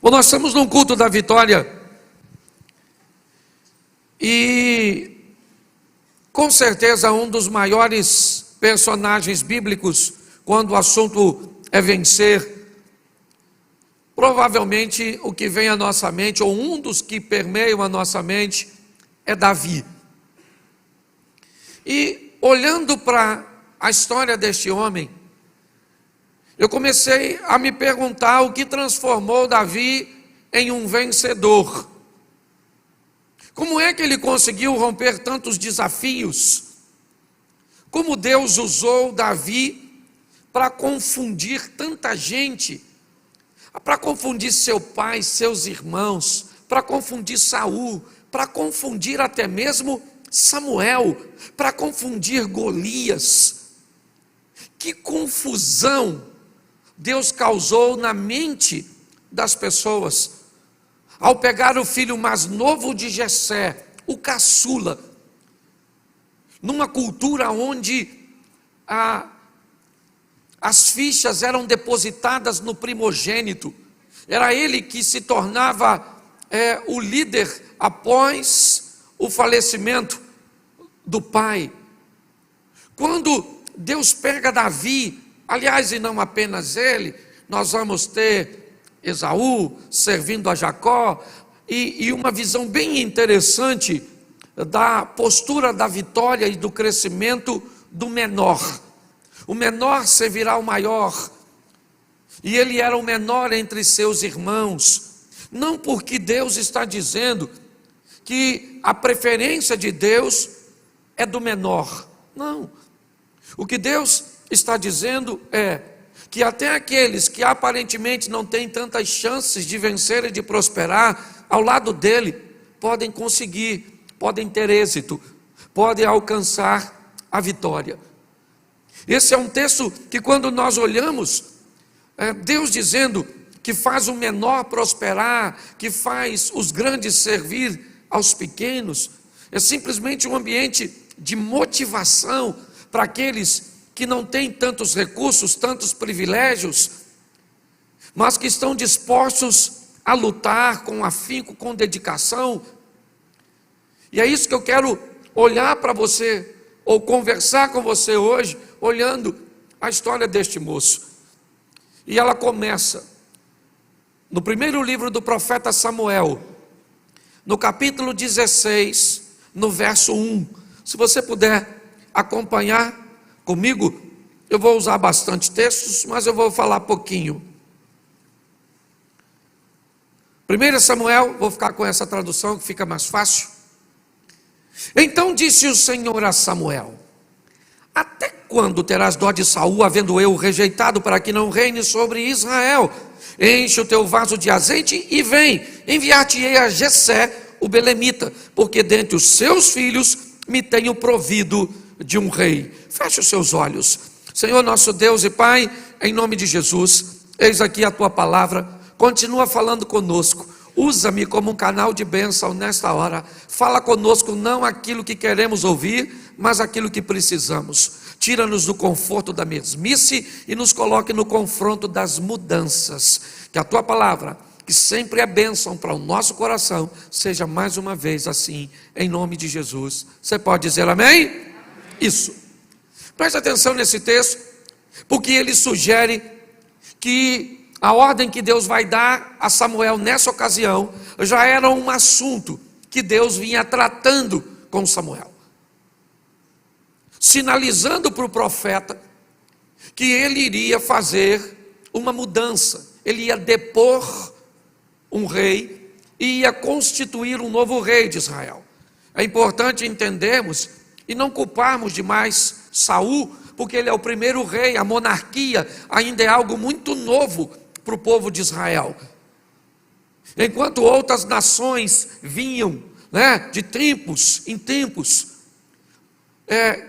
Bom, nós estamos num culto da vitória e com certeza um dos maiores personagens bíblicos quando o assunto é vencer, provavelmente o que vem à nossa mente, ou um dos que permeiam a nossa mente, é Davi. E olhando para a história deste homem, eu comecei a me perguntar o que transformou Davi em um vencedor. Como é que ele conseguiu romper tantos desafios? Como Deus usou Davi para confundir tanta gente, para confundir seu pai, seus irmãos, para confundir Saul, para confundir até mesmo Samuel, para confundir Golias. Que confusão Deus causou na mente das pessoas ao pegar o filho mais novo de Jessé, o caçula, numa cultura onde as fichas eram depositadas no primogênito, era ele que se tornava o líder após o falecimento do pai. Quando Deus pega Davi, aliás, e não apenas ele, nós vamos ter Esaú servindo a Jacó, e uma visão bem interessante da postura da vitória e do crescimento do menor. O menor servirá ao maior, e ele era o menor entre seus irmãos, não porque Deus está dizendo que a preferência de Deus é do menor, não. O que Deus está dizendo é que até aqueles que aparentemente não têm tantas chances de vencer e de prosperar, ao lado dele, podem conseguir, podem ter êxito, podem alcançar a vitória. Esse é um texto que quando nós olhamos, Deus dizendo que faz o menor prosperar, que faz os grandes servir aos pequenos, é simplesmente um ambiente de motivação para aqueles que não têm tantos recursos, tantos privilégios, mas que estão dispostos a lutar com afinco, com dedicação. E é isso que eu quero olhar para você, ou conversar com você hoje, olhando a história deste moço. E ela começa no primeiro livro do profeta Samuel, no capítulo 16, no verso 1. Se você puder acompanhar comigo, eu vou usar bastante textos, mas eu vou falar pouquinho. 1 Samuel, vou ficar com essa tradução que fica mais fácil. Então disse o Senhor a Samuel: até quando terás dó de Saul, havendo eu rejeitado, para que não reine sobre Israel? Enche o teu vaso de azeite e vem, enviar-te-ei a Jessé, o belemita, porque dentre os seus filhos me tenho provido de um rei. Feche os seus olhos. Senhor nosso Deus e Pai, em nome de Jesus, eis aqui a tua palavra, continua falando conosco, usa-me como um canal de bênção nesta hora, fala conosco não aquilo que queremos ouvir, mas aquilo que precisamos. Tira-nos do conforto da mesmice e nos coloque no confronto das mudanças, que a tua palavra, que sempre é bênção para o nosso coração, seja mais uma vez assim, em nome de Jesus. Você pode dizer amém? Isso. Preste atenção nesse texto, porque ele sugere que a ordem que Deus vai dar a Samuel nessa ocasião já era um assunto que Deus vinha tratando com Samuel, sinalizando para o profeta que ele iria fazer uma mudança, ele ia depor um rei e ia constituir um novo rei de Israel. É importante entendermos e não culparmos demais Saul, porque ele é o primeiro rei, a monarquia ainda é algo muito novo para o povo de Israel. Enquanto outras nações vinham, de tempos em tempos,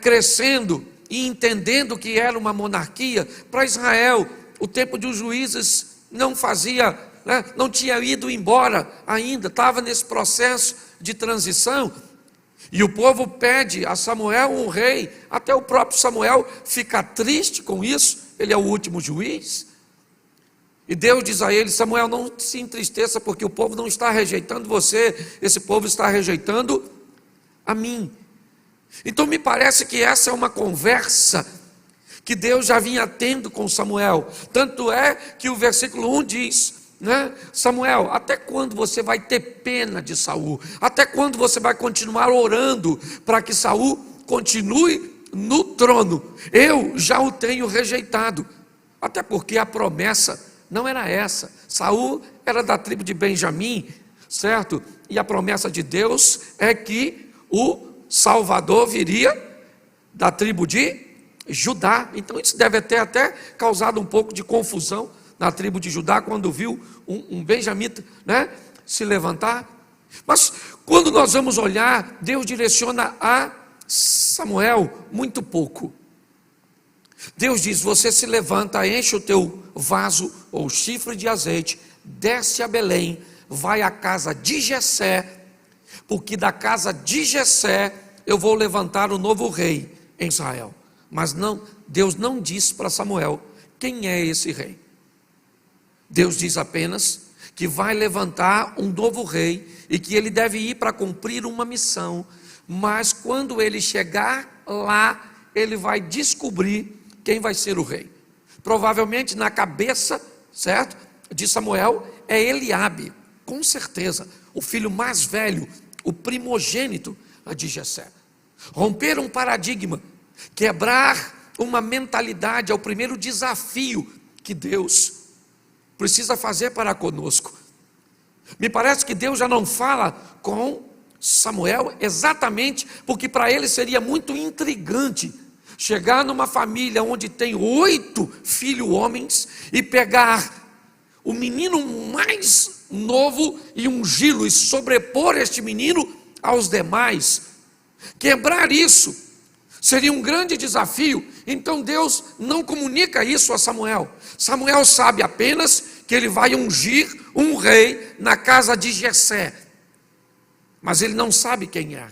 crescendo e entendendo que era uma monarquia, para Israel, o tempo dos juízes não tinha ido embora ainda, estava nesse processo de transição. E o povo pede a Samuel um rei, até o próprio Samuel fica triste com isso, ele é o último juiz. E Deus diz a ele: Samuel, não se entristeça, porque o povo não está rejeitando você, esse povo está rejeitando a mim. Então me parece que essa é uma conversa que Deus já vinha tendo com Samuel. Tanto é que o versículo 1 diz, né? Samuel, até quando você vai ter pena de Saul? Até quando você vai continuar orando para que Saul continue no trono? Eu já o tenho rejeitado. Até porque a promessa não era essa. Saul era da tribo de Benjamim, certo? E a promessa de Deus é que o Salvador viria da tribo de Judá. Então isso deve ter até causado um pouco de confusão na tribo de Judá, quando viu um benjamita, né, se levantar. Mas quando nós vamos olhar, Deus direciona a Samuel muito pouco. Deus diz: você se levanta, enche o teu vaso ou chifre de azeite, desce a Belém, vai à casa de Jessé, porque da casa de Jessé eu vou levantar o novo rei em Israel. Mas não, Deus não disse para Samuel quem é esse rei. Deus diz apenas que vai levantar um novo rei e que ele deve ir para cumprir uma missão, mas quando ele chegar lá, ele vai descobrir quem vai ser o rei. Provavelmente na cabeça, certo, de Samuel é Eliabe, com certeza, o filho mais velho, o primogênito de Jessé. Romper um paradigma, quebrar uma mentalidade é o primeiro desafio que Deus precisa fazer para conosco. Me parece que Deus já não fala com Samuel exatamente porque para ele seria muito intrigante chegar numa família onde tem 8 filhos homens e pegar o menino mais novo e ungí-lo e sobrepor este menino aos demais. Quebrar isso seria um grande desafio. Então Deus não comunica isso a Samuel. Samuel sabe apenas que ele vai ungir um rei na casa de Jessé, mas ele não sabe quem é.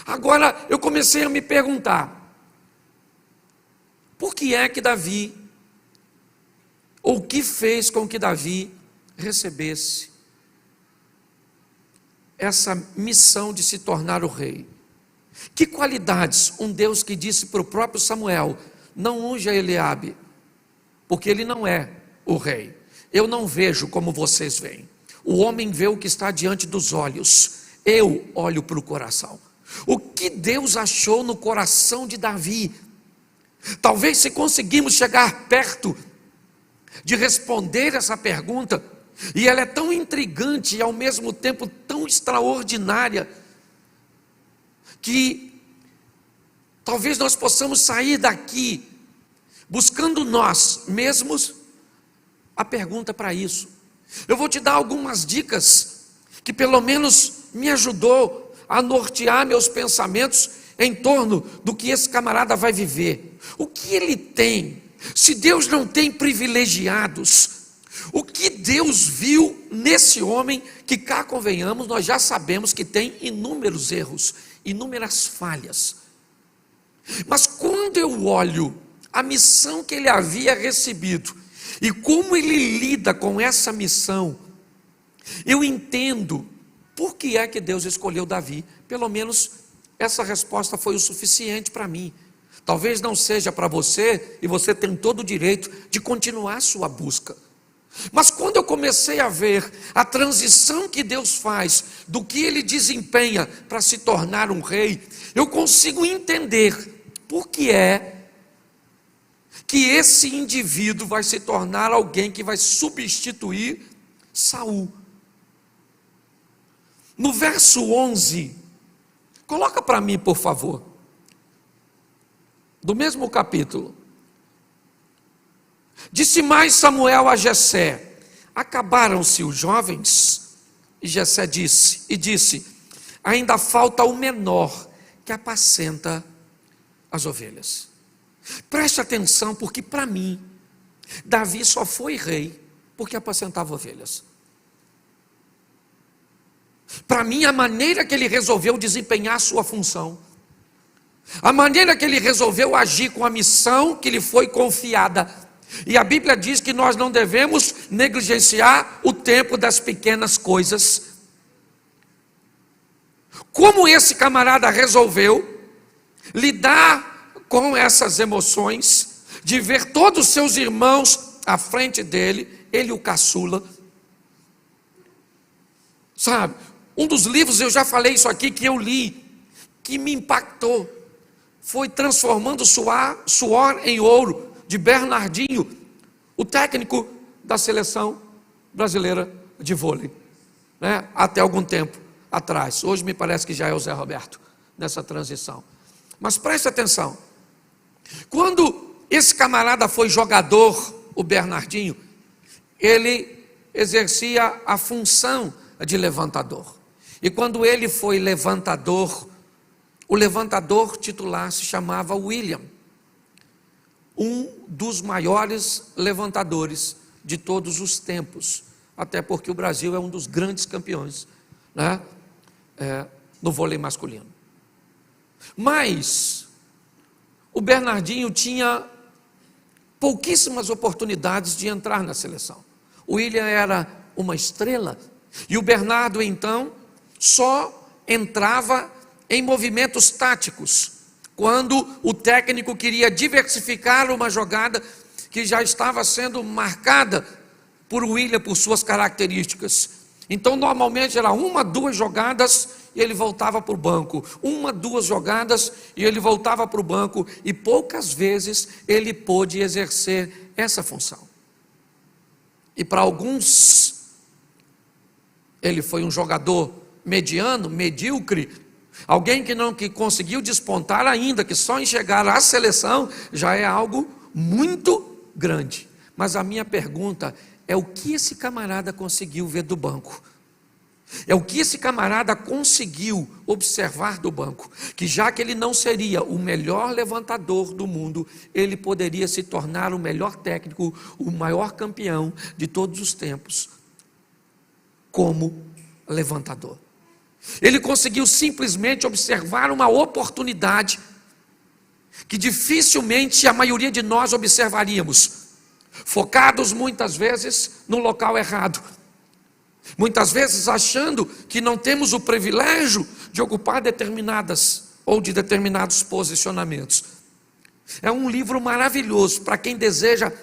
Agora eu comecei a me perguntar: por que é que Davi, ou o que fez com que Davi recebesse essa missão de se tornar o rei? Que qualidades um Deus que disse para o próprio Samuel: não unja Eliabe, porque ele não é o rei. Eu não vejo como vocês veem. O homem vê o que está diante dos olhos, eu olho para o coração. O que Deus achou no coração de Davi? Talvez, se conseguimos chegar perto de responder essa pergunta, e ela é tão intrigante e ao mesmo tempo tão extraordinária, que talvez nós possamos sair daqui buscando nós mesmos a pergunta para isso. Eu vou te dar algumas dicas que pelo menos me ajudou a nortear meus pensamentos em torno do que esse camarada vai viver. O que ele tem? Se Deus não tem privilegiados, o que Deus viu nesse homem que, cá convenhamos, nós já sabemos que tem inúmeros erros, inúmeras falhas. Mas quando eu olho a missão que ele havia recebido e como ele lida com essa missão, eu entendo por que é que Deus escolheu Davi. Pelo menos essa resposta foi o suficiente para mim. Talvez não seja para você, e você tem todo o direito de continuar a sua busca. Mas quando eu comecei a ver a transição que Deus faz do que ele desempenha para se tornar um rei, eu consigo entender por que é que esse indivíduo vai se tornar alguém que vai substituir Saul. No verso 11, coloca para mim, por favor, do mesmo capítulo. Disse mais Samuel a Jessé: acabaram-se os jovens? E Jessé disse: ainda falta o menor que apacenta as ovelhas. Preste atenção, porque para mim, Davi só foi rei porque apacentava ovelhas. Para mim, a maneira que ele resolveu desempenhar a sua função, a maneira que ele resolveu agir com a missão que lhe foi confiada, E a Bíblia diz que nós não devemos negligenciar o tempo das pequenas coisas. Como esse camarada resolveu lidar com essas emoções, de ver todos os seus irmãos à frente dele, ele o caçula. Sabe, um dos livros, eu já falei isso aqui, que eu li, que me impactou, foi Transformando Suor em Ouro, de Bernardinho, o técnico da seleção brasileira de vôlei, né? Até algum tempo atrás. Hoje me parece que já é o Zé Roberto, nessa transição. Mas preste atenção, quando esse camarada foi jogador, o Bernardinho, ele exercia a função de levantador. E quando ele foi levantador, o levantador titular se chamava William, um dos maiores levantadores de todos os tempos, até porque o Brasil é um dos grandes campeões, né? No vôlei masculino. Mas o Bernardinho tinha pouquíssimas oportunidades de entrar na seleção. O William era uma estrela e o Bernardo então só entrava em movimentos táticos, quando o técnico queria diversificar uma jogada que já estava sendo marcada por William, por suas características. Então normalmente era 1, 2 jogadas e ele voltava para o banco, 1, 2 jogadas e ele voltava para o banco, e poucas vezes ele pôde exercer essa função. E para alguns, ele foi um jogador mediano, medíocre, alguém que conseguiu despontar ainda, que só em chegar à seleção já é algo muito grande. Mas a minha pergunta é: o que esse camarada conseguiu ver do banco? É o que esse camarada conseguiu observar do banco? Que já que ele não seria o melhor levantador do mundo, ele poderia se tornar o melhor técnico, o maior campeão de todos os tempos, como levantador. Ele conseguiu simplesmente observar uma oportunidade que dificilmente a maioria de nós observaríamos, focados muitas vezes no local errado, muitas vezes achando que não temos o privilégio de ocupar determinados posicionamentos. É um livro maravilhoso para quem deseja,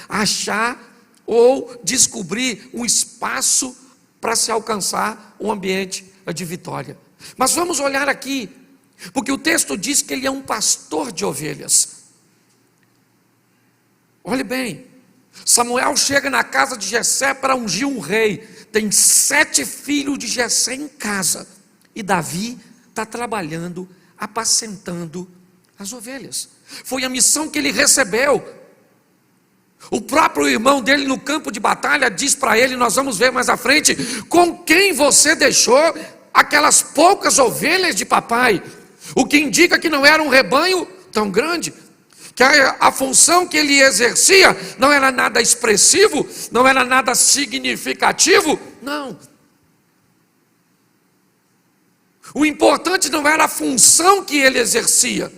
achar ou descobrir um espaço para se alcançar um ambiente de vitória. Mas vamos olhar aqui, porque o texto diz que ele é um pastor de ovelhas. Olhe bem, Samuel chega na casa de Jessé para ungir um rei. Tem 7 filhos de Jessé em casa, e Davi está trabalhando, apacentando as ovelhas. Foi a missão que ele recebeu. O próprio irmão dele no campo de batalha diz para ele, nós vamos ver mais à frente, com quem você deixou aquelas poucas ovelhas de papai, o que indica que não era um rebanho tão grande, que a função que ele exercia não era nada expressivo, não era nada significativo, não. O importante não era a função que ele exercia,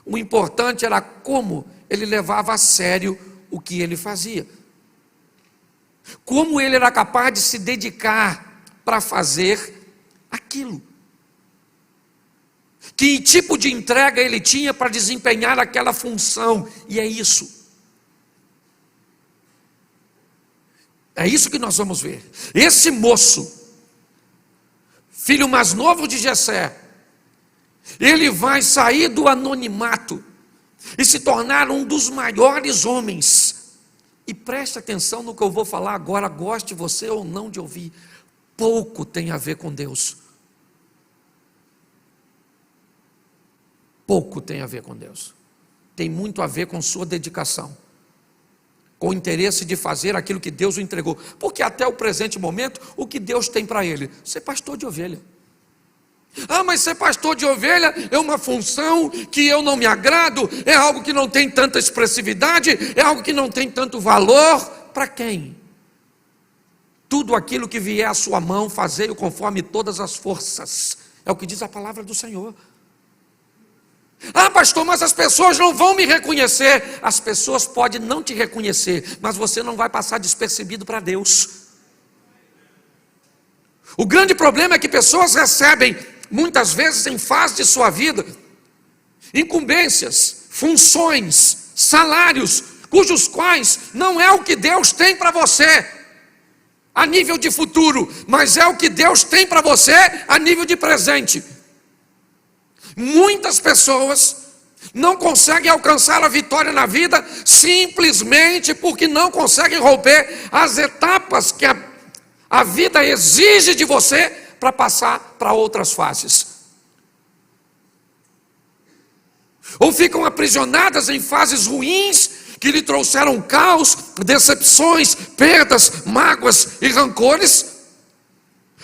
o importante era como ele levava a sério o que ele fazia, como ele era capaz de se dedicar para fazer aquilo, que tipo de entrega ele tinha para desempenhar aquela função. E é isso que nós vamos ver. Esse moço, filho mais novo de Jessé, ele vai sair do anonimato e se tornar um dos maiores homens. E preste atenção no que eu vou falar agora, goste você ou não de ouvir, pouco tem a ver com Deus. Pouco tem a ver com Deus. Tem muito a ver com sua dedicação, com o interesse de fazer aquilo que Deus o entregou. Porque até o presente momento, o que Deus tem para ele? Ser pastor de ovelha. Ah, mas ser pastor de ovelha é uma função que eu não me agrado, é algo que não tem tanta expressividade, é algo que não tem tanto valor. Para quem? Tudo aquilo que vier à sua mão, fazei-o conforme todas as forças. É o que diz a palavra do Senhor. Ah, pastor, mas as pessoas não vão me reconhecer. As pessoas podem não te reconhecer, mas você não vai passar despercebido para Deus. O grande problema é que pessoas recebem, muitas vezes em fase de sua vida, incumbências, funções, salários, cujos quais não é o que Deus tem para você a nível de futuro, mas é o que Deus tem para você a nível de presente. Muitas pessoas não conseguem alcançar a vitória na vida simplesmente porque não conseguem romper as etapas que a vida exige de você para passar para outras fases. Ou ficam aprisionadas em fases ruins que lhe trouxeram caos, decepções, perdas, mágoas e rancores.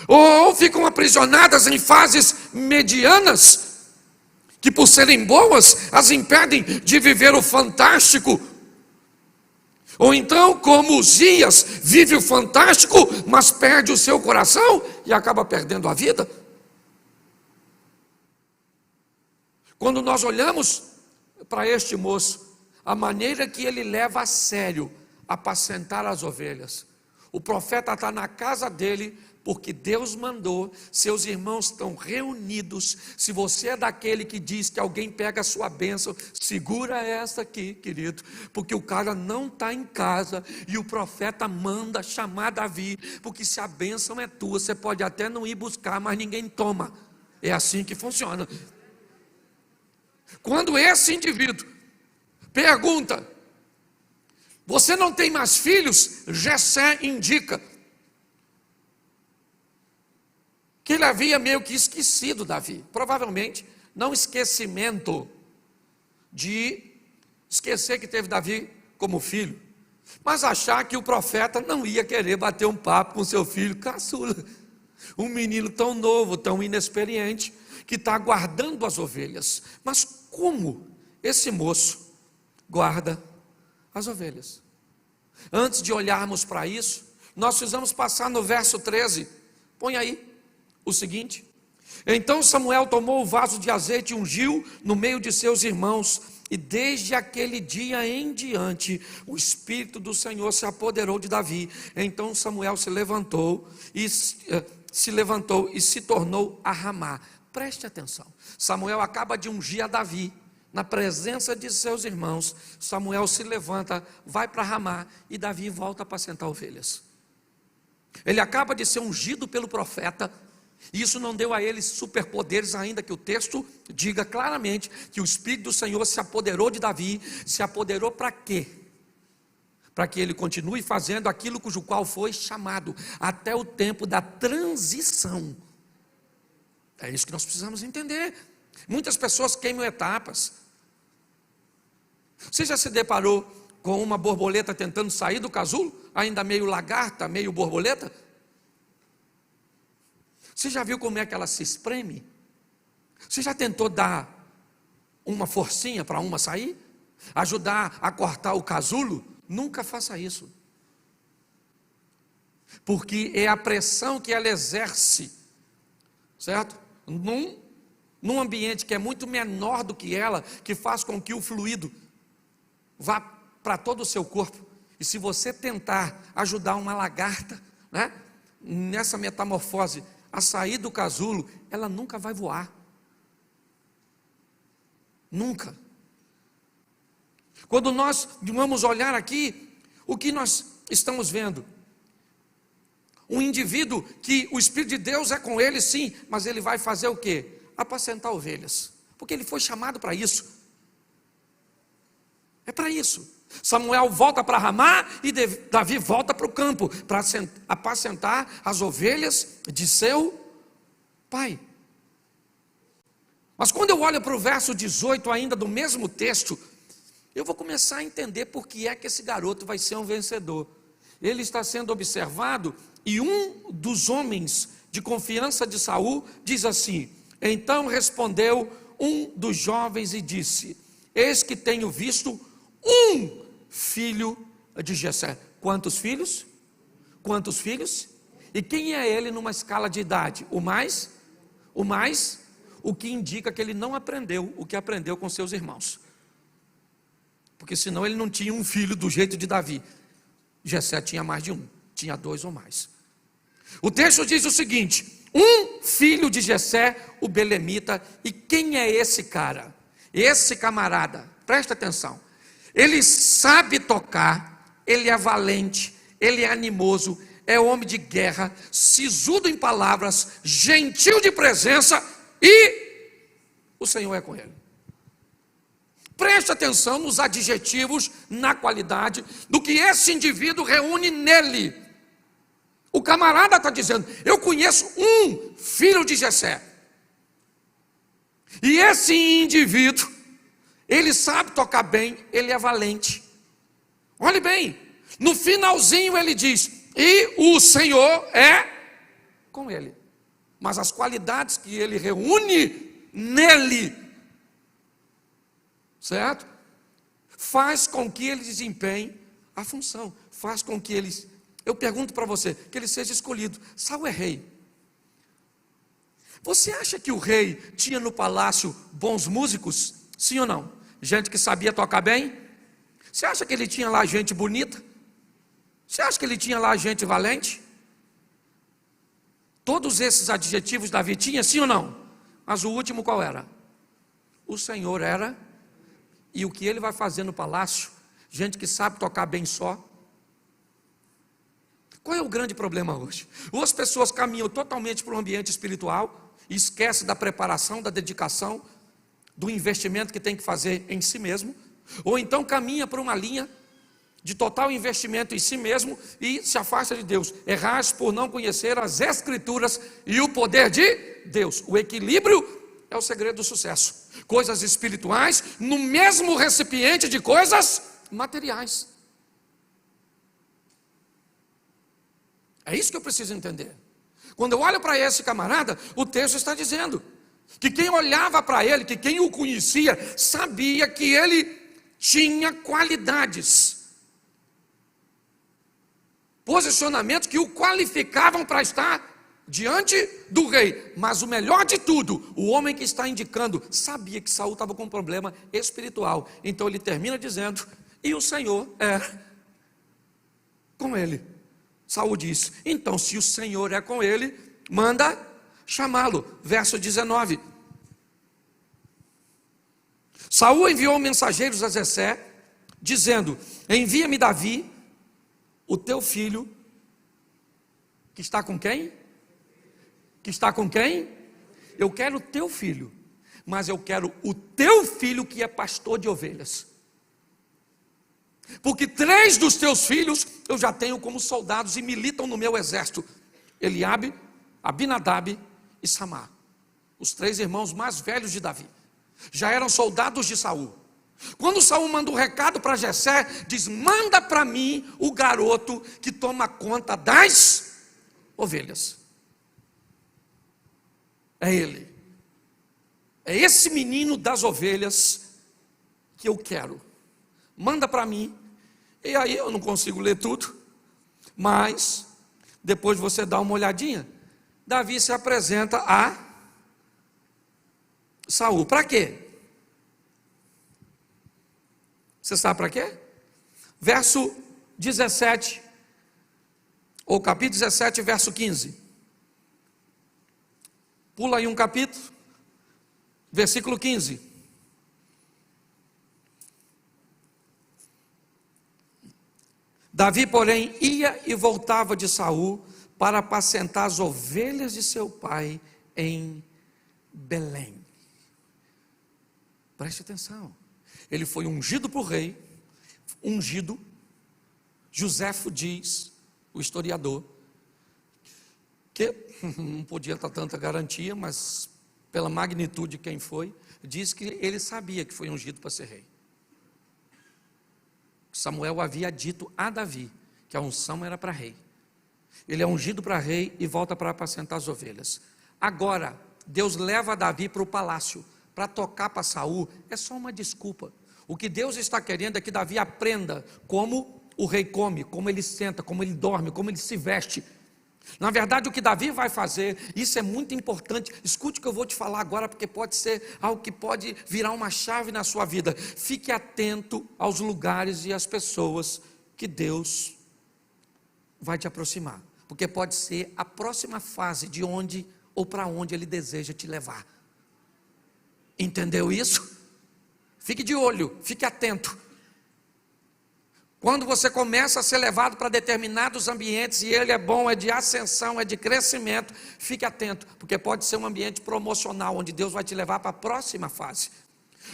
Ou ficam aprisionadas em fases medianas que, por serem boas, as impedem de viver o fantástico. Ou então, como Uzias, vive o fantástico, mas perde o seu coração e acaba perdendo a vida. Quando nós olhamos para este moço, a maneira que ele leva a sério apacentar as ovelhas, o profeta está na casa dele, porque Deus mandou, seus irmãos estão reunidos. Se você é daquele que diz que alguém pega a sua bênção, segura essa aqui, querido, porque o cara não está em casa, e o profeta manda chamar Davi, porque se a bênção é tua, você pode até não ir buscar, mas ninguém toma. É assim que funciona. Quando esse indivíduo pergunta: você não tem mais filhos? Jessé indica que ele havia meio que esquecido Davi. Provavelmente, não esquecimento de esquecer que teve Davi como filho, mas achar que o profeta não ia querer bater um papo com seu filho caçula, um menino tão novo, tão inexperiente, que está guardando as ovelhas. Mas como esse moço guarda as ovelhas? Antes de olharmos para isso, nós precisamos passar no verso 13. Põe aí o seguinte: então Samuel tomou o vaso de azeite e ungiu no meio de seus irmãos, e desde aquele dia em diante o Espírito do Senhor se apoderou de Davi. Então Samuel se levantou e se tornou a Ramá. Preste atenção, Samuel acaba de ungir a Davi na presença de seus irmãos. Samuel se levanta, vai para Ramá, e Davi volta a apacentar ovelhas. Ele acaba de ser ungido pelo profeta, e isso não deu a ele superpoderes, ainda que o texto diga claramente que o Espírito do Senhor se apoderou de Davi. Se apoderou para quê? Para que ele continue fazendo aquilo cujo qual foi chamado, até o tempo da transição. É isso que nós precisamos entender. Muitas pessoas queimam etapas. Você já se deparou com uma borboleta tentando sair do casulo, ainda meio lagarta, meio borboleta? Você já viu como é que ela se espreme? Você já tentou dar uma forcinha para uma sair? Ajudar a cortar o casulo? Nunca faça isso. Porque é a pressão que ela exerce, certo? Num ambiente que é muito menor do que ela, que faz com que o fluido vá para todo o seu corpo. E se você tentar ajudar uma lagarta, né, nessa metamorfose, a sair do casulo, ela nunca vai voar. Nunca. Quando nós vamos olhar aqui, o que nós estamos vendo? Um indivíduo que o Espírito de Deus é com ele, sim, mas ele vai fazer o quê? Apacentar ovelhas, porque ele foi chamado para isso. É para isso. Samuel volta para Ramá e Davi volta para o campo para apacentar as ovelhas de seu pai. Mas quando eu olho para o verso 18 ainda do mesmo texto, eu vou começar a entender por que é que esse garoto vai ser um vencedor. Ele está sendo observado, e um dos homens de confiança de Saul diz assim: então respondeu um dos jovens e disse: eis que tenho visto um filho de Jessé. Quantos filhos? Quantos filhos? E quem é ele numa escala de idade? O o que indica que ele não aprendeu o que aprendeu com seus irmãos. Porque senão ele não tinha um filho do jeito de Davi. Jessé tinha mais de um, tinha 2 ou mais. O texto diz o seguinte: um filho de Jessé, o belemita. E quem é esse cara? Esse camarada, presta atenção, ele sabe tocar, ele é valente, ele é animoso, é homem de guerra, sisudo em palavras, gentil de presença, e o Senhor é com ele. Preste atenção nos adjetivos, na qualidade do que esse indivíduo reúne nele. O camarada está dizendo: eu conheço um filho de Jessé, e esse indivíduo, ele sabe tocar bem, ele é valente. Olhe bem, no finalzinho ele diz: e o Senhor é com ele. Mas as qualidades que ele reúne nele, certo? Faz com que ele desempenhe a função, faz com que ele, eu pergunto para você, que ele seja escolhido. Saul é rei. Você acha que o rei tinha no palácio bons músicos? Sim ou não? Gente que sabia tocar bem? Você acha que ele tinha lá gente bonita? Você acha que ele tinha lá gente valente? Todos esses adjetivos Davi tinha, sim ou não? Mas o último qual era? O Senhor era. E o que ele vai fazer no palácio? Gente que sabe tocar bem só. Qual é o grande problema hoje? Ou as pessoas caminham totalmente para o ambiente espiritual e esquecem da preparação, da dedicação, do investimento que tem que fazer em si mesmo, ou então caminha para uma linha de total investimento em si mesmo e se afasta de Deus. Errais por não conhecer as Escrituras e o poder de Deus. O equilíbrio é o segredo do sucesso. Coisas espirituais no mesmo recipiente de coisas materiais. É isso que eu preciso entender. Quando eu olho para esse camarada, o texto está dizendo que quem olhava para ele, que quem o conhecia, sabia que ele tinha qualidades, posicionamentos que o qualificavam para estar diante do rei. Mas o melhor de tudo, o homem que está indicando sabia que Saul estava com um problema espiritual. Então ele termina dizendo: e o Senhor é com ele. Saul diz: então se o Senhor é com ele, manda chamá-lo. Verso 19. Saul enviou mensageiros a Jessé, dizendo: envia-me Davi, o teu filho, que está com quem? Que está com quem? Eu quero o teu filho, mas eu quero o teu filho que é pastor de ovelhas. Porque 3 dos teus filhos eu já tenho como soldados e militam no meu exército: Eliabe, Abinadab e Samar. Os 3 irmãos mais velhos de Davi já eram soldados de Saul. Quando Saul manda um recado para Jessé, diz: manda para mim o garoto que toma conta das ovelhas. É ele. É esse menino das ovelhas que eu quero. Manda para mim. E aí eu não consigo ler tudo, mas depois você dá uma olhadinha. Davi se apresenta a Saul. Para quê? Você sabe para quê? Verso 17, ou capítulo 17, verso 15. Pula aí um capítulo, versículo 15. Davi, porém, ia e voltava de Saul para apacentar as ovelhas de seu pai em Belém. Preste atenção. Ele foi ungido por rei, ungido. Joséfo diz, o historiador, que não podia dar tanta garantia, mas pela magnitude de quem foi, diz que ele sabia que foi ungido para ser rei. Samuel havia dito a Davi que a unção era para rei. Ele é ungido para rei e volta para apacentar as ovelhas. Agora, Deus leva Davi para o palácio, para tocar para Saul. É só uma desculpa. O que Deus está querendo é que Davi aprenda como o rei come, como ele senta, como ele dorme, como ele se veste. Na verdade, o que Davi vai fazer, isso é muito importante. Escute o que eu vou te falar agora, porque pode ser algo que pode virar uma chave na sua vida. Fique atento aos lugares e às pessoas que Deus vai te aproximar, porque pode ser a próxima fase de onde ou para onde Ele deseja te levar. Entendeu isso? Fique de olho, fique atento. Quando você começa a ser levado para determinados ambientes, e ele é bom, é de ascensão, é de crescimento, fique atento, porque pode ser um ambiente promocional, onde Deus vai te levar para a próxima fase.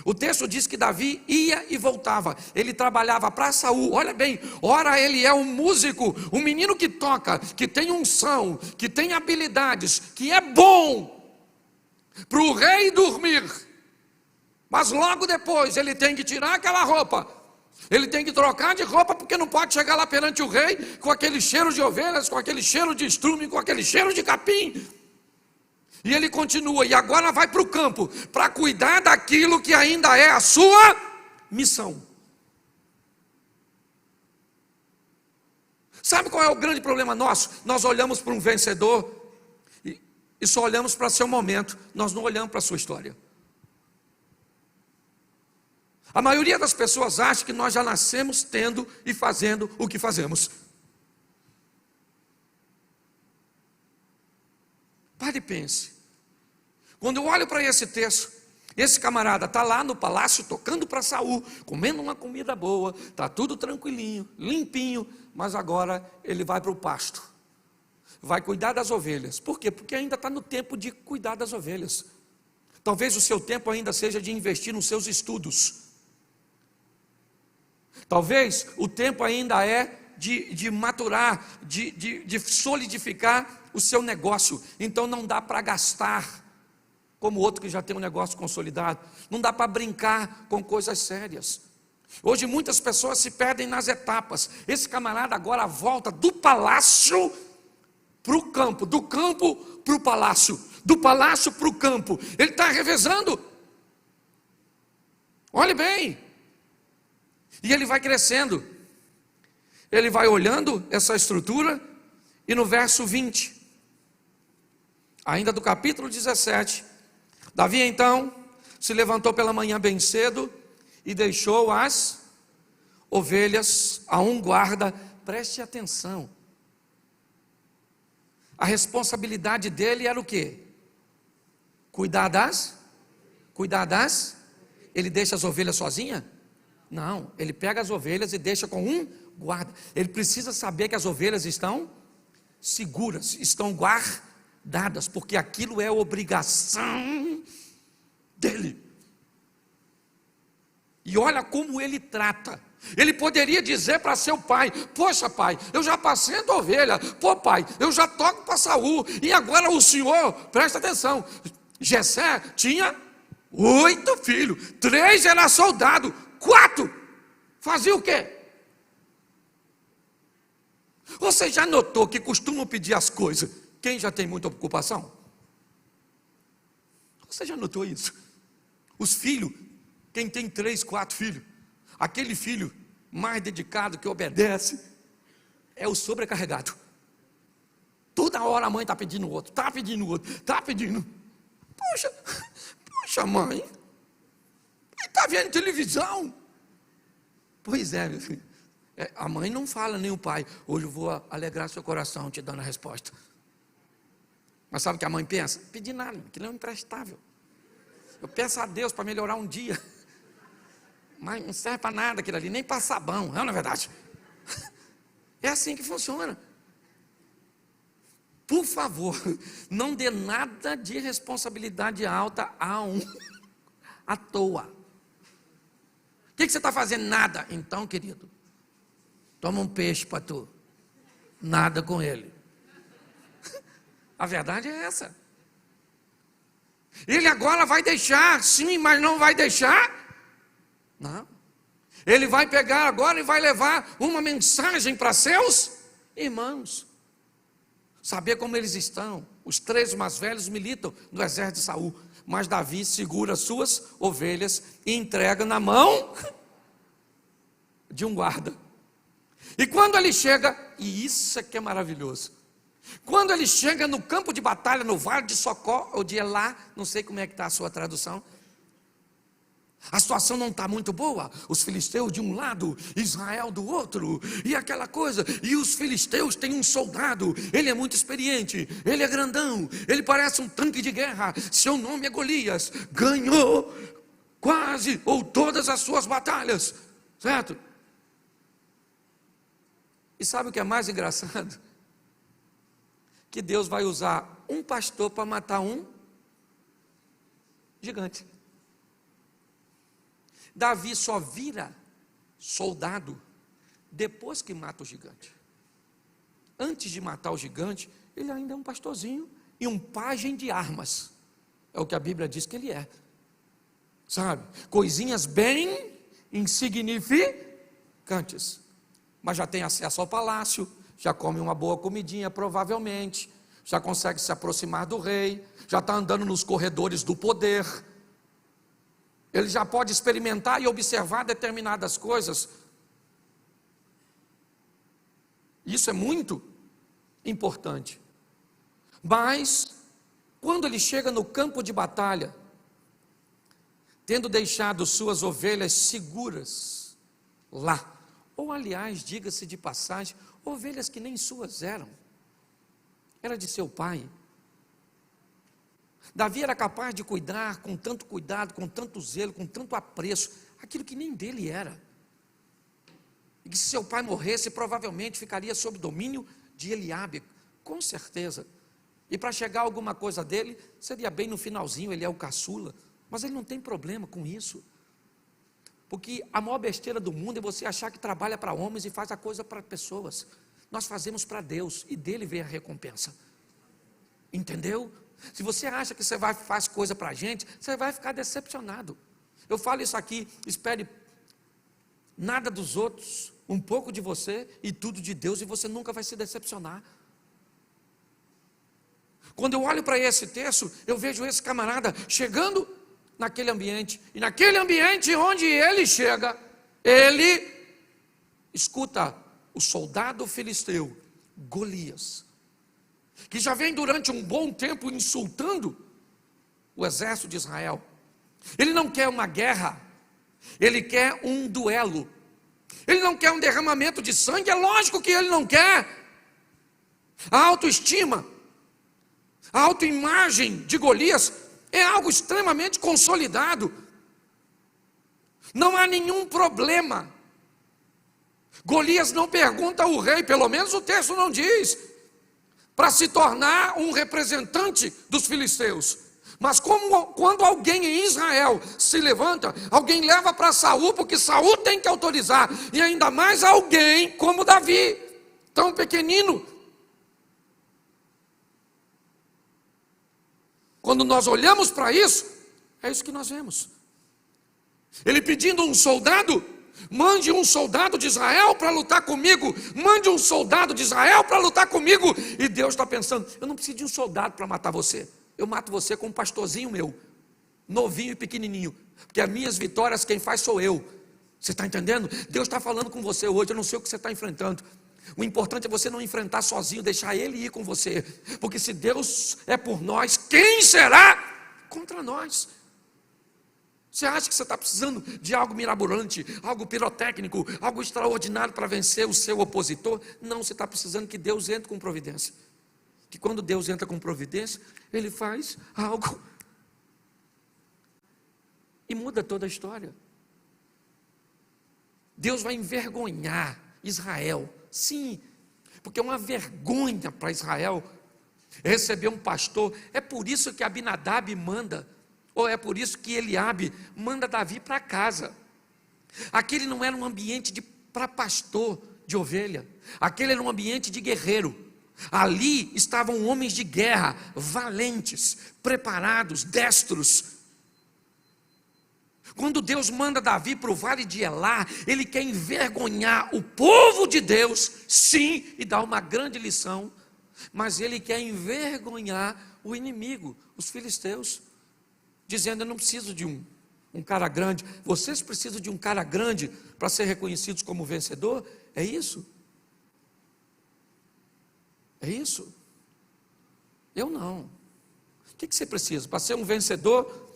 O texto diz que Davi ia e voltava, ele trabalhava para Saul. Olha bem, ora ele é um músico, um menino que toca, que tem unção, que tem habilidades, que é bom para o rei dormir, mas logo depois ele tem que tirar aquela roupa, ele tem que trocar de roupa, porque não pode chegar lá perante o rei com aquele cheiro de ovelhas, com aquele cheiro de estrume, com aquele cheiro de capim. E ele continua, e agora vai para o campo, para cuidar daquilo que ainda é a sua missão. Sabe qual é o grande problema nosso? Nós olhamos para um vencedor e só olhamos para seu momento, nós não olhamos para a sua história. A maioria das pessoas acha que nós já nascemos tendo e fazendo o que fazemos. Pare e pense. Quando eu olho para esse texto, esse camarada está lá no palácio tocando para Saul, comendo uma comida boa, está tudo tranquilinho, limpinho, mas agora ele vai para o pasto, vai cuidar das ovelhas. Por quê? Porque ainda está no tempo de cuidar das ovelhas. Talvez o seu tempo ainda seja de investir nos seus estudos. Talvez o tempo ainda é de maturar, de solidificar o seu negócio. Então não dá para gastar como outro que já tem um negócio consolidado. Não dá para brincar com coisas sérias. Hoje muitas pessoas se perdem nas etapas. Esse camarada agora volta do palácio para o campo, do campo para o palácio, do palácio para o campo. Ele está revezando. Olhe bem. E ele vai crescendo, ele vai olhando essa estrutura, e no verso 20, ainda do capítulo 17, Davi então se levantou pela manhã bem cedo e deixou as ovelhas a um guarda. Preste atenção, a responsabilidade dele era o quê? Cuidar das? Ele deixa as ovelhas sozinhas? Não, ele pega as ovelhas e deixa com um guarda. Ele precisa saber que as ovelhas estão seguras, estão guardadas, porque aquilo é obrigação dele. E olha como ele trata. Ele poderia dizer para seu pai: poxa pai, eu já passei a ovelha. Pô pai, eu já toco para Saul. E agora o senhor, presta atenção, Jessé tinha 8 filhos, 3 era soldado, 4 fazia o quê? Você já notou que costumam pedir as coisas quem já tem muita ocupação? Você já notou isso? Os filhos, quem tem 3, 4 filhos, aquele filho mais dedicado, que obedece, é o sobrecarregado. Toda hora a mãe está pedindo outro, está pedindo. Poxa mãe, está vendo televisão? Pois é, meu filho. A mãe não fala, nem o pai: hoje eu vou alegrar seu coração te dando a resposta. Mas sabe o que a mãe pensa? Pedir nada, aquilo é um imprestável. Eu peço a Deus para melhorar um dia, mas não serve para nada aquilo ali, nem para sabão, não é verdade? É assim que funciona. Por favor, não dê nada de responsabilidade alta à toa. O que você está fazendo? Nada. Então, querido, toma um peixe para tu. Nada com ele. A verdade é essa. Ele agora vai deixar, sim, mas não vai deixar? Não. Ele vai pegar agora e vai levar uma mensagem para seus irmãos. Saber como eles estão. Os 3 mais velhos militam no exército de Saul. Mas Davi segura suas ovelhas e entrega na mão de um guarda. E quando ele chega, e isso é que é maravilhoso, Quando ele chega no campo de batalha, no vale de Socó, ou de Elá, não sei como é que está a sua tradução, a situação não está muito boa, os filisteus de um lado, Israel do outro, e aquela coisa, e os filisteus têm um soldado, ele é muito experiente, ele é grandão, ele parece um tanque de guerra, seu nome é Golias, ganhou quase ou todas as suas batalhas, certo? E sabe o que é mais engraçado? Que Deus vai usar um pastor para matar um gigante. Davi só vira soldado depois que mata o gigante. Antes de matar o gigante, ele ainda é um pastorzinho e um pajem de armas. É o que a Bíblia diz que ele é. Sabe? Coisinhas bem insignificantes. Mas já tem acesso ao palácio, já come uma boa comidinha provavelmente, já consegue se aproximar do rei, já está andando nos corredores do poder. Ele já pode experimentar e observar determinadas coisas. Isso é muito importante. Mas, quando ele chega no campo de batalha, tendo deixado suas ovelhas seguras lá, ou aliás, diga-se de passagem, ovelhas que nem suas eram, era de seu pai. Davi era capaz de cuidar com tanto cuidado, com tanto zelo, com tanto apreço, aquilo que nem dele era. E que se seu pai morresse, provavelmente ficaria sob domínio de Eliabe, com certeza. E para chegar alguma coisa dele, seria bem no finalzinho, ele é o caçula. Mas ele não tem problema com isso. Porque a maior besteira do mundo é você achar que trabalha para homens e faz a coisa para pessoas. Nós fazemos para Deus e dele vem a recompensa. Entendeu? Se você acha que você faz coisa para a gente, você vai ficar decepcionado. Eu falo isso aqui, espere nada dos outros, um pouco de você e tudo de Deus, e você nunca vai se decepcionar. Quando eu olho para esse texto, eu vejo esse camarada chegando naquele ambiente, e naquele ambiente onde ele chega, ele escuta o soldado filisteu, Golias, que já vem durante um bom tempo insultando o exército de Israel. Ele não quer uma guerra, ele quer um duelo, ele não quer um derramamento de sangue, é lógico que ele não quer. A autoestima, a autoimagem de Golias é algo extremamente consolidado, não há nenhum problema. Golias não pergunta ao rei, pelo menos o texto não diz, para se tornar um representante dos filisteus. Mas quando alguém em Israel se levanta, alguém leva para Saul, porque Saul tem que autorizar, e ainda mais alguém como Davi, tão pequenino. Quando nós olhamos para isso, é isso que nós vemos. Ele pedindo um soldado, mande um soldado de Israel para lutar comigo, mande um soldado de Israel para lutar comigo, e Deus está pensando, eu não preciso de um soldado para matar você, eu mato você com um pastorzinho meu, novinho e pequenininho, porque as minhas vitórias quem faz sou eu. Você está entendendo? Deus está falando com você hoje, eu não sei o que você está enfrentando. O importante é você não enfrentar sozinho, deixar Ele ir com você, porque se Deus é por nós, quem será contra nós? Você acha que você está precisando de algo mirabolante, algo pirotécnico, algo extraordinário para vencer o seu opositor? Não, você está precisando que Deus entre com providência. Que quando Deus entra com providência, Ele faz algo e muda toda a história. Deus vai envergonhar Israel, sim, porque é uma vergonha para Israel receber um pastor. É por isso que Abinadab manda, ou é por isso que Eliabe manda Davi para casa. Aquele não era um ambiente para pastor de ovelha, aquele era um ambiente de guerreiro. Ali estavam homens de guerra, valentes, preparados, destros. Quando Deus manda Davi para o vale de Elá, Ele quer envergonhar o povo de Deus, sim, e dar uma grande lição, mas Ele quer envergonhar o inimigo, os filisteus, dizendo, eu não preciso de um cara grande, vocês precisam de um cara grande para ser reconhecidos como vencedor? É isso? É isso? Eu não. O que você precisa? Para ser um vencedor,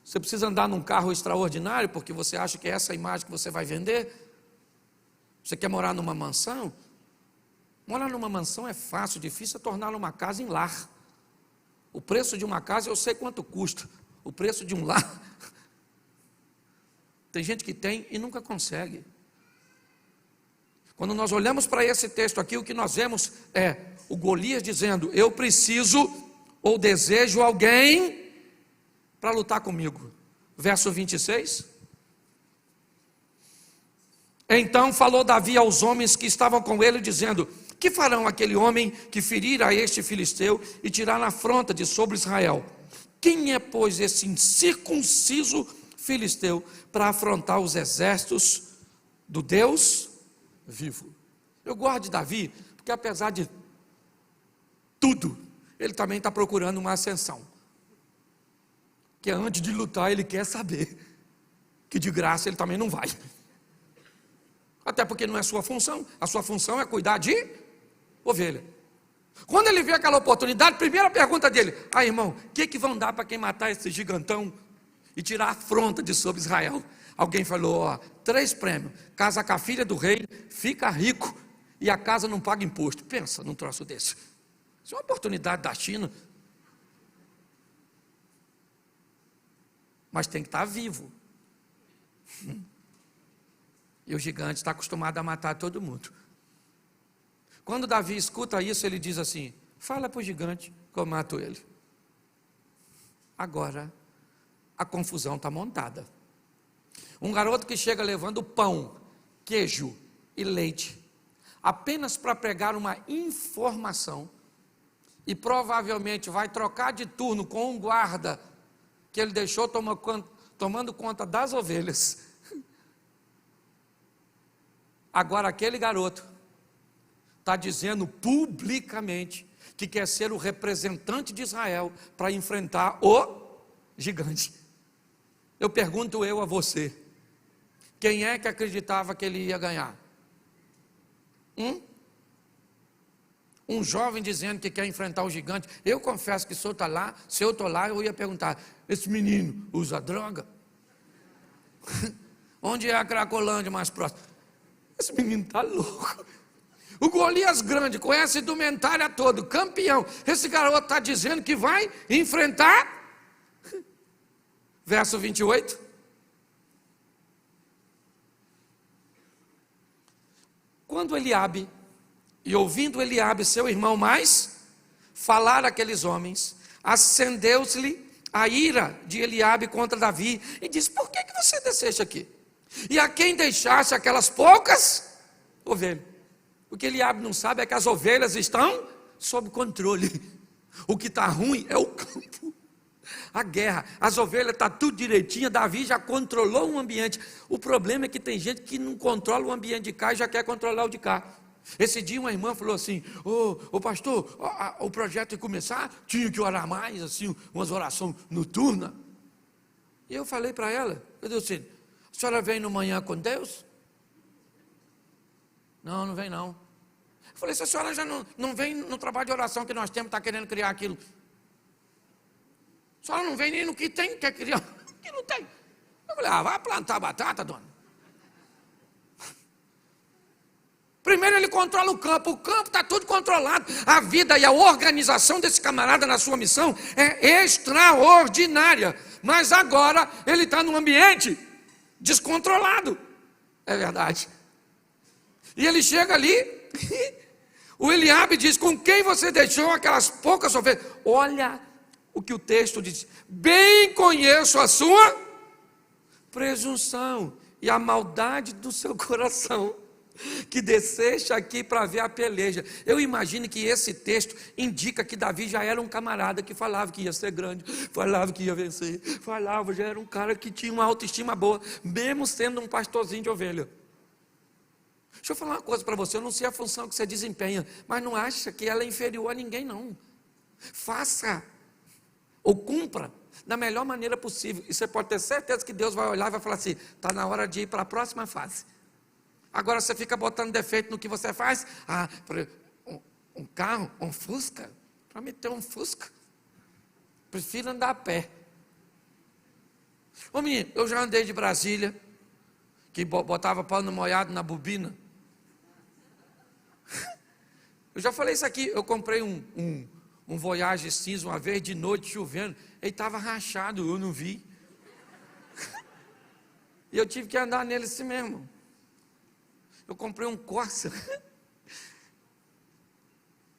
você precisa andar num carro extraordinário, porque você acha que é essa a imagem que você vai vender? Você quer morar numa mansão? Morar numa mansão é fácil, difícil é torná-la uma casa em lar. O preço de uma casa eu sei quanto custa. O preço de um lar, tem gente que tem e nunca consegue. Quando nós olhamos para esse texto aqui, o que nós vemos é o Golias dizendo: eu preciso ou desejo alguém para lutar comigo. Verso 26. Então falou Davi aos homens que estavam com ele, dizendo: que farão aquele homem que ferir a este filisteu e tirar a afronta de sobre Israel? Quem é, pois, esse incircunciso filisteu para afrontar os exércitos do Deus vivo? Eu gosto de Davi, porque apesar de tudo, ele também está procurando uma ascensão. Que antes de lutar ele quer saber que de graça ele também não vai. Até porque não é sua função. A sua função é cuidar de ovelha. Quando ele vê aquela oportunidade, primeira pergunta dele: irmão, o que vão dar para quem matar esse gigantão e tirar a afronta de sobre Israel? Alguém falou: 3 prêmios, casa com a filha do rei, fica rico e a casa não paga imposto. Pensa num troço desse. Isso é uma oportunidade da China. Mas tem que estar vivo. E o gigante está acostumado a matar todo mundo. Quando Davi escuta isso, ele diz assim: fala para o gigante que eu mato ele. Agora, a confusão está montada. Um garoto que chega levando pão, queijo e leite, apenas para pregar uma informação, e provavelmente vai trocar de turno com um guarda que ele deixou tomando conta das ovelhas. Agora aquele garoto está dizendo publicamente que quer ser o representante de Israel para enfrentar o gigante. Eu pergunto a você: quem é que acreditava que ele ia ganhar? Um jovem dizendo que quer enfrentar o gigante. Eu confesso que se eu estou lá, eu ia perguntar: esse menino usa droga? Onde é a Cracolândia mais próxima? Esse menino está louco. O Golias grande, com essa indumentária toda, campeão. Esse garoto está dizendo que vai enfrentar. Verso 28. Quando Eliabe, e ouvindo Eliabe, seu irmão mais, falar aqueles homens, acendeu-se-lhe a ira de Eliabe contra Davi, e disse: por que você desceste aqui? E a quem deixaste aquelas poucas ovelhas? O que Eliabe não sabe é que as ovelhas estão sob controle. O que está ruim é o campo, a guerra. As ovelhas estão tudo direitinho. Davi já controlou o ambiente. O problema é que tem gente que não controla o ambiente de cá e já quer controlar o de cá. Esse dia uma irmã falou assim: ô pastor, o projeto ia começar, tinha que orar mais, assim, umas orações noturnas. E eu falei para ela, eu disse assim: a senhora vem no manhã com Deus? Não vem não. Eu falei: se a senhora já não vem no trabalho de oração que nós temos, está querendo criar aquilo. A senhora não vem nem no que tem, quer criar, que não tem. Eu falei: vai plantar batata, dona. Primeiro ele controla o campo está tudo controlado. A vida e a organização desse camarada na sua missão é extraordinária. Mas agora ele está num ambiente descontrolado. É verdade. E ele chega ali, o Eliabe diz: com quem você deixou aquelas poucas ovelhas? Olha o que o texto diz: bem conheço a sua presunção e a maldade do seu coração, que desceste aqui para ver a peleja. Eu imagino que esse texto indica que Davi já era um camarada que falava que ia ser grande, falava que ia vencer, já era um cara que tinha uma autoestima boa, mesmo sendo um pastorzinho de ovelha. Deixa eu falar uma coisa para você: eu não sei a função que você desempenha, mas não acha que ela é inferior a ninguém, não. Faça ou cumpra da melhor maneira possível, e você pode ter certeza que Deus vai olhar e vai falar assim: está na hora de ir para a próxima fase. Agora você fica botando defeito no que você faz. Um carro, um Fusca, Para me ter um Fusca, prefiro andar a pé. Ô menino, eu já andei de Brasília, que botava pano molhado na bobina. Eu já falei isso aqui, eu comprei um Voyage cinza uma vez, de noite, chovendo, ele estava rachado, eu não vi. E eu tive que andar nele assim mesmo. Eu comprei um Corsa.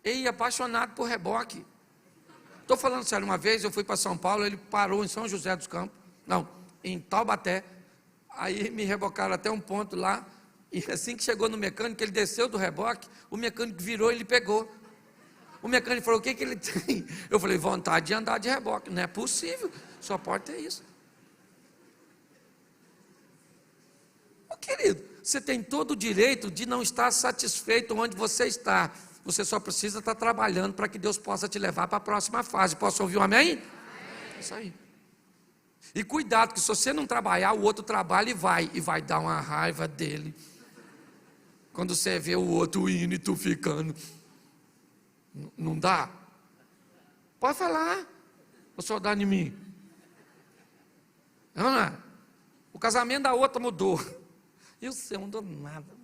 E apaixonado por reboque. Estou falando sério, uma vez eu fui para São Paulo, ele parou em São José dos Campos, não, em Taubaté. Aí me rebocaram até um ponto lá, e assim que chegou no mecânico, ele desceu do reboque, o mecânico virou e ele pegou. O mecânico falou, o que ele tem? Eu falei, vontade de andar de reboque. Não é possível, só pode ter isso. Ô querido, você tem todo o direito de não estar satisfeito onde você está. Você só precisa estar trabalhando para que Deus possa te levar para a próxima fase. Posso ouvir um amém? Amém. Isso aí. E cuidado, que se você não trabalhar, o outro trabalha e vai dar uma raiva dele. Quando você vê o outro indo e tu ficando. Não dá? Pode falar. Ou só dá em mim? Não é? O casamento da outra mudou. E o seu não mudou nada.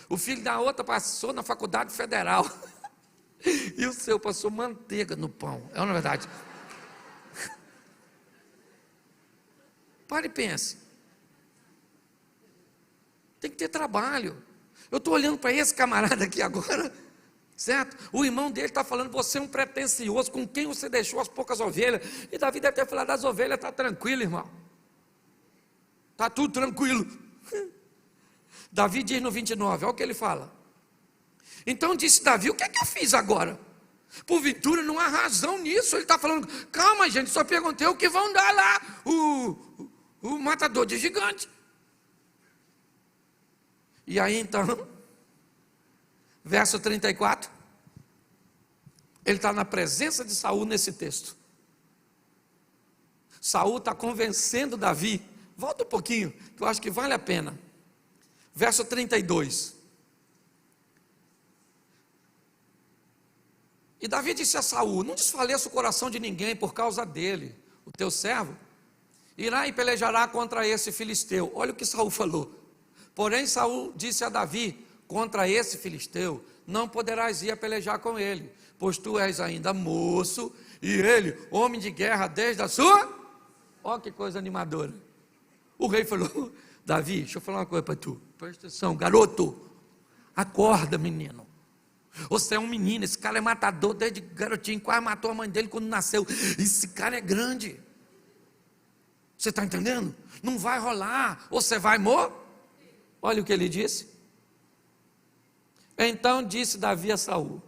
O filho da outra passou na faculdade federal. E o seu passou manteiga no pão. É uma verdade. Pare e pense. Tem que ter trabalho. Eu estou olhando para esse camarada aqui agora, certo? O irmão dele está falando, você é um pretensioso, com quem você deixou as poucas ovelhas. E Davi deve ter falado, das ovelhas está tranquilo, irmão. Está tudo tranquilo. Davi diz no 29, olha o que ele fala. Então disse Davi, o que é que eu fiz agora? Porventura não há razão nisso. Ele está falando, calma gente, só perguntei o que vão dar lá, o matador de gigante. E aí então, verso 34, ele está na presença de Saul nesse texto. Saul está convencendo Davi, volta um pouquinho, que eu acho que vale a pena. Verso 32. E Davi disse a Saul, não desfaleça o coração de ninguém por causa dele, o teu servo irá e pelejará contra esse filisteu. Olha o que Saul falou. Porém Saul disse a Davi, contra esse filisteu não poderás ir a pelejar com ele, pois tu és ainda moço, e ele, homem de guerra desde a sua... Olha que coisa animadora. O rei falou, Davi, deixa eu falar uma coisa para tu, presta atenção, garoto, acorda menino, você é um menino, esse cara é matador desde garotinho, quase matou a mãe dele quando nasceu, esse cara é grande, você está entendendo? Não vai rolar, você vai morrer. Olha o que ele disse. Então disse Davi a Saul,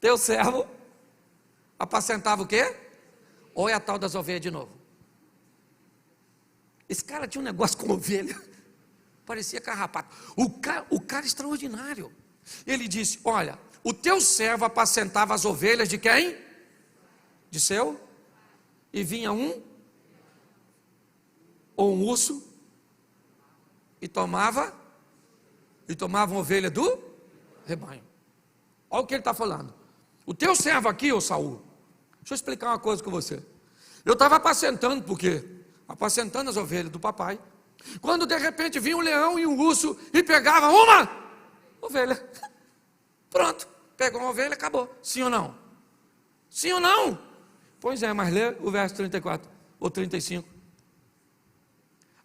teu servo apacentava o quê? Olha a tal das ovelhas de novo. Esse cara tinha um negócio com ovelha, parecia carrapato. O cara extraordinário. Ele disse, olha, o teu servo apacentava as ovelhas de quem? De seu? E vinha ou um urso, e tomava uma ovelha do rebanho. Olha o que ele está falando. O teu servo aqui, ô Saul, deixa eu explicar uma coisa com você. Eu estava apacentando, por quê? Apacentando as ovelhas do papai, quando de repente vinha um leão e um urso e pegava uma ovelha. Pronto, pegou uma ovelha, acabou. Sim ou não? Sim ou não? Pois é, mas lê o verso 34 ou 35.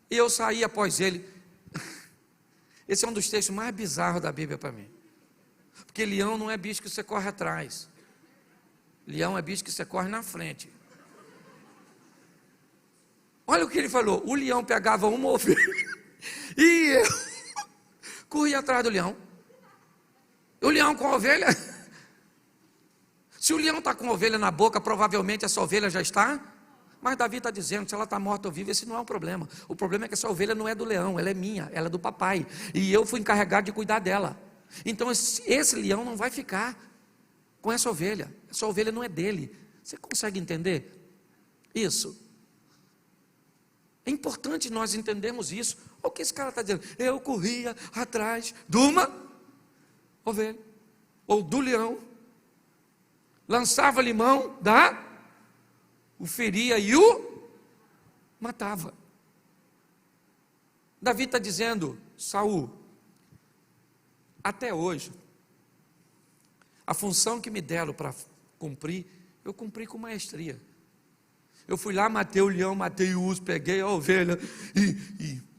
E eu saí após ele. Esse é um dos textos mais bizarros da Bíblia para mim, porque leão não é bicho que você corre atrás, leão é bicho que você corre na frente. Olha o que ele falou, o leão pegava uma ovelha e eu corria atrás do leão. O leão com a ovelha, se o leão está com a ovelha na boca, provavelmente essa ovelha já está, mas Davi está dizendo, se ela está morta ou viva, esse não é um problema. O problema é que essa ovelha não é do leão, ela é minha, ela é do papai, e eu fui encarregado de cuidar dela. Então esse leão não vai ficar com essa ovelha não é dele. Você consegue entender isso? É importante nós entendermos isso. Olha o que esse cara está dizendo, eu corria atrás de uma ovelha. ou do leão, lançava-lhe mão o feria e o matava. Davi está dizendo: Saul, até hoje, a função que me deram para cumprir, eu cumpri com maestria. Eu fui lá, matei o leão, matei o urso, peguei a ovelha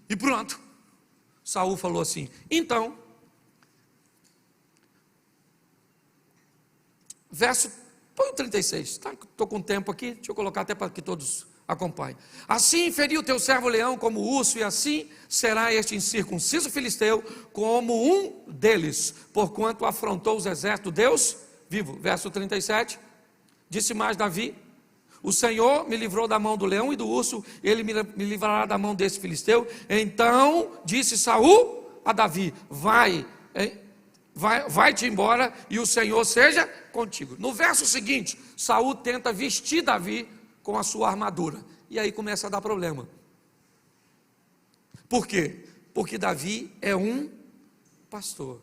e pronto. Saul falou assim: então, põe o 36, tá? Estou com tempo aqui, deixa eu colocar até para que todos acompanhem. Assim feriu o teu servo leão como urso, e assim será este incircunciso filisteu como um deles, porquanto afrontou os exércitos de Deus vivo. Verso 37, disse mais Davi: o Senhor me livrou da mão do leão e do urso, ele me livrará da mão desse filisteu. Então disse Saul a Davi: vai-te embora e o Senhor seja contigo. No verso seguinte, Saul tenta vestir Davi com a sua armadura, e aí começa a dar problema. Por quê? Porque Davi é um pastor.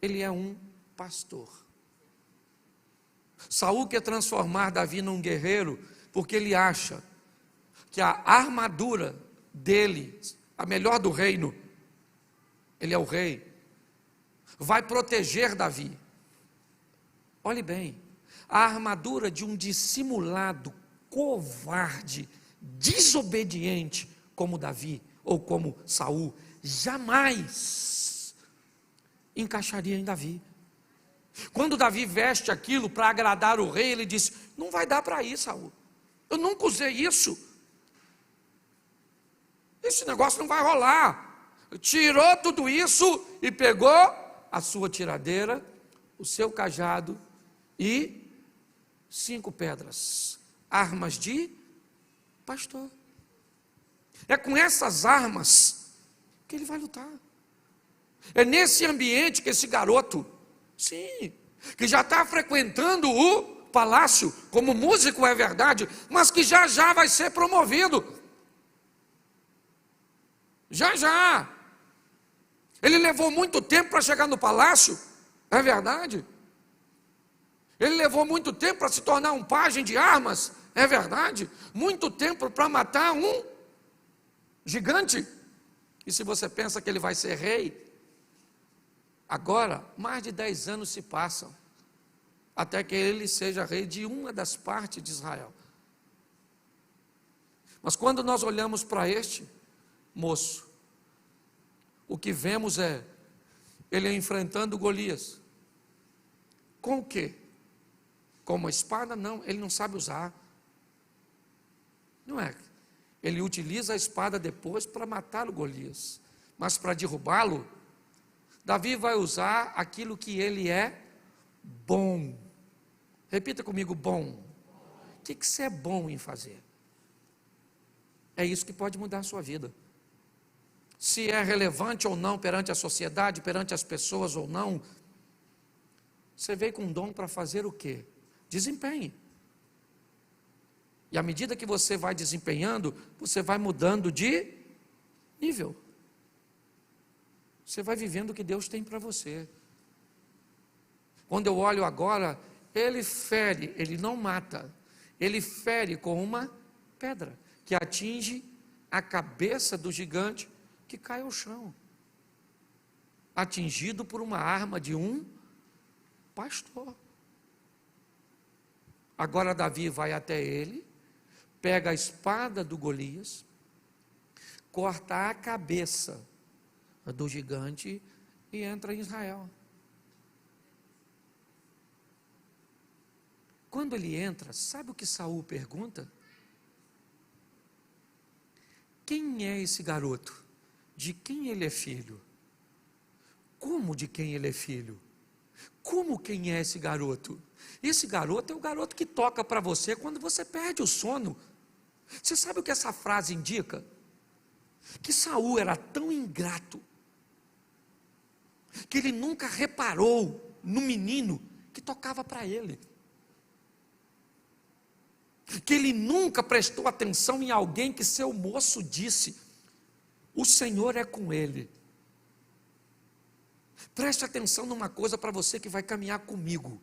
Ele é um pastor. Saul quer transformar Davi num guerreiro, porque ele acha que a armadura dele, a melhor do reino, ele é o rei, vai proteger Davi. Olhe bem, a armadura de um dissimulado, covarde, desobediente como Davi ou como Saul, jamais encaixaria em Davi. Quando Davi veste aquilo para agradar o rei, ele diz: não vai dar para ir, Saul, eu nunca usei isso, esse negócio não vai rolar. Tirou tudo isso e pegou a sua tiradeira, o seu cajado e 5 pedras, armas de pastor. É com essas armas que ele vai lutar. É nesse ambiente que esse garoto, sim, que já está frequentando o palácio, como músico é verdade, mas que já já vai ser promovido. Já já. Ele levou muito tempo para chegar no palácio, é verdade. Ele levou muito tempo para se tornar um pajem de armas, é verdade. Muito tempo para matar um gigante. E se você pensa que ele vai ser rei, agora mais de 10 anos se passam, até que ele seja rei de uma das partes de Israel. Mas quando nós olhamos para este moço, o que vemos é ele enfrentando Golias. Com o quê? Com uma espada? Não, ele não sabe usar. Não é. Ele utiliza a espada depois para matar o Golias. Mas para derrubá-lo, Davi vai usar aquilo que ele é bom. Repita comigo: bom. O que você é bom em fazer? É isso que pode mudar a sua vida. Se é relevante ou não perante a sociedade, perante as pessoas ou não, você veio com um dom para fazer o quê? Desempenhe. E à medida que você vai desempenhando, você vai mudando de nível. Você vai vivendo o que Deus tem para você. Quando eu olho agora, ele fere, ele não mata. Ele fere com uma pedra que atinge a cabeça do gigante, que cai ao chão, atingido por uma arma de um pastor. Agora Davi vai até ele, pega a espada do Golias, corta a cabeça do gigante e entra em Israel. Quando ele entra, sabe o que Saul pergunta? Quem é esse garoto? De quem ele é filho? Como de quem ele é filho? Como quem é esse garoto? Esse garoto é o garoto que toca para você quando você perde o sono. Você sabe o que essa frase indica? Que Saul era tão ingrato, que ele nunca reparou no menino que tocava para ele. Que ele nunca prestou atenção em alguém que seu moço disse: o Senhor é com ele. Preste atenção numa coisa para você que vai caminhar comigo.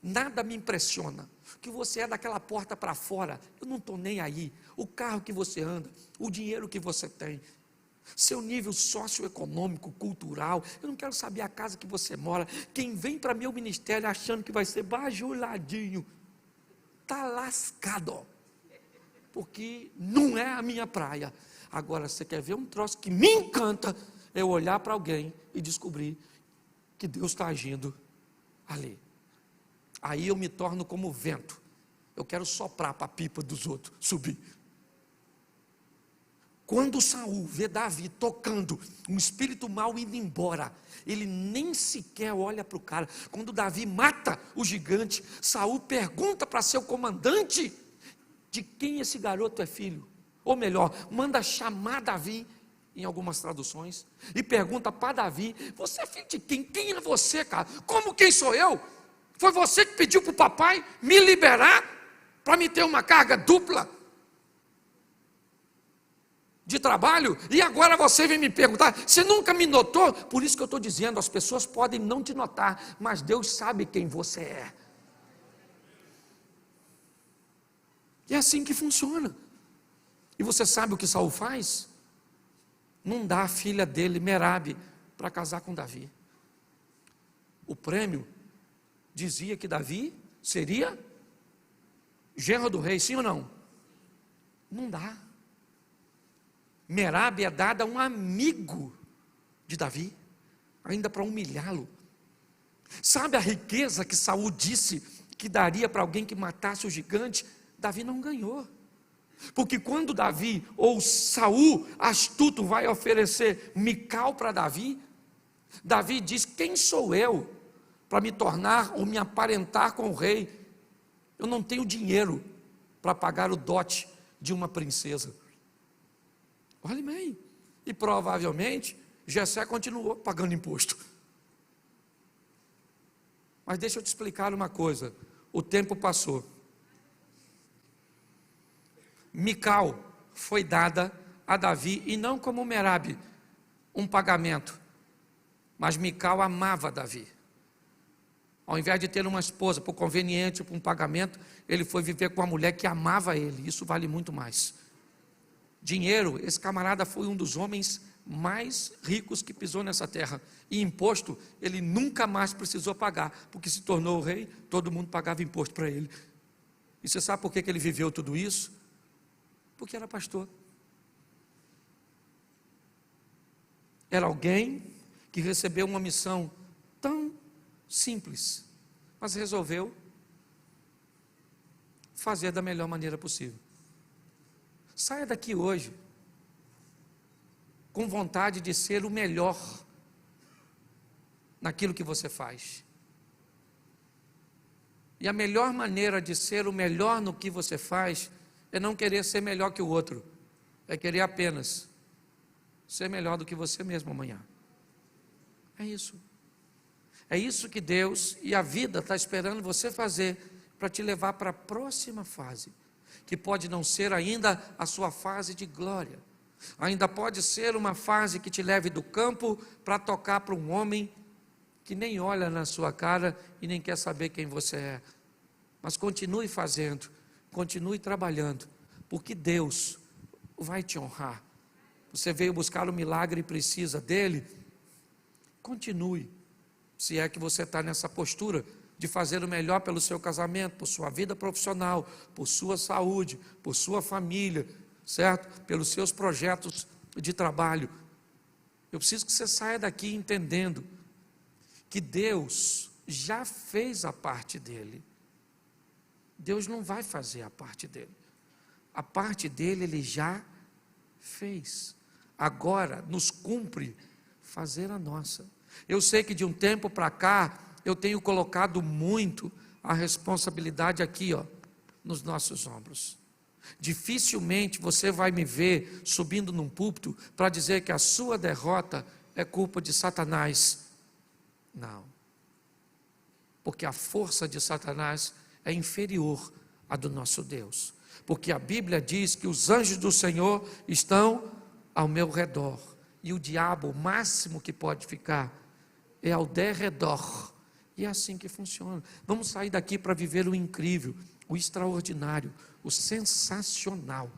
Nada me impressiona. Que você é daquela porta para fora, eu não estou nem aí. O carro que você anda, o dinheiro que você tem, seu nível socioeconômico, cultural, eu não quero saber a casa que você mora. Quem vem para meu ministério achando que vai ser bajuladinho, está lascado, porque não é a minha praia. Agora, você quer ver um troço que me encanta, é eu olhar para alguém e descobrir que Deus está agindo ali. Aí eu me torno como o vento, eu quero soprar para a pipa dos outros subir. Quando Saul vê Davi tocando, um espírito mau indo embora, ele nem sequer olha para o cara. Quando Davi mata o gigante, Saul pergunta para seu comandante, de quem esse garoto é filho? Ou melhor, manda chamar Davi, em algumas traduções, e pergunta para Davi, você é filho de quem? Quem é você, cara? Como quem sou eu? Foi você que pediu para o papai me liberar, para me ter uma carga dupla de trabalho, e agora você vem me perguntar, você nunca me notou? Por isso que eu estou dizendo, as pessoas podem não te notar, mas Deus sabe quem você é. E é assim que funciona. E você sabe o que Saul faz? Não dá a filha dele, Merabe, para casar com Davi. O prêmio dizia que Davi seria genro do rei, sim ou não? Não dá. Merabe é dada a um amigo de Davi, ainda para humilhá-lo. Sabe a riqueza que Saul disse que daria para alguém que matasse o gigante? Davi não ganhou. Porque quando Davi, ou Saul, astuto, vai oferecer Mical para Davi, Davi diz, quem sou eu para me tornar ou me aparentar com o rei? Eu não tenho dinheiro para pagar o dote de uma princesa. Olha bem, e provavelmente Jessé continuou pagando imposto. Mas deixa eu te explicar uma coisa, o tempo passou. Mical foi dada a Davi, e não como Merabe, um pagamento, mas Mical amava Davi. Ao invés de ter uma esposa por conveniente, por um pagamento, ele foi viver com uma mulher que amava ele, isso vale muito mais. Dinheiro, esse camarada foi um dos homens mais ricos que pisou nessa terra, e imposto ele nunca mais precisou pagar, porque se tornou rei, todo mundo pagava imposto para ele. E você sabe por que ele viveu tudo isso? Porque era pastor. Era alguém que recebeu uma missão tão simples, mas resolveu fazer da melhor maneira possível. Saia daqui hoje com vontade de ser o melhor naquilo que você faz. E a melhor maneira de ser o melhor no que você faz é não querer ser melhor que o outro, é querer apenas ser melhor do que você mesmo amanhã. É isso. É isso que Deus e a vida está esperando você fazer para te levar para a próxima fase, que pode não ser ainda a sua fase de glória, ainda pode ser uma fase que te leve do campo para tocar para um homem que nem olha na sua cara e nem quer saber quem você é. Mas continue fazendo, continue trabalhando, porque Deus vai te honrar. Você veio buscar o milagre e precisa dele, continue, se é que você está nessa postura de fazer o melhor pelo seu casamento, por sua vida profissional, por sua saúde, por sua família, certo? Pelos seus projetos de trabalho. Eu preciso que você saia daqui entendendo que Deus já fez a parte dele. Deus não vai fazer a parte dele. A parte dele ele já fez. Agora nos cumpre fazer a nossa. Eu sei que de um tempo para cá eu tenho colocado muito a responsabilidade aqui, nos nossos ombros. Dificilmente você vai me ver subindo num púlpito para dizer que a sua derrota é culpa de Satanás. Não. Porque a força de Satanás é inferior à do nosso Deus. Porque a Bíblia diz que os anjos do Senhor estão ao meu redor. E o diabo, o máximo que pode ficar, é ao derredor. E é assim que funciona. Vamos sair daqui para viver o incrível, o extraordinário, o sensacional.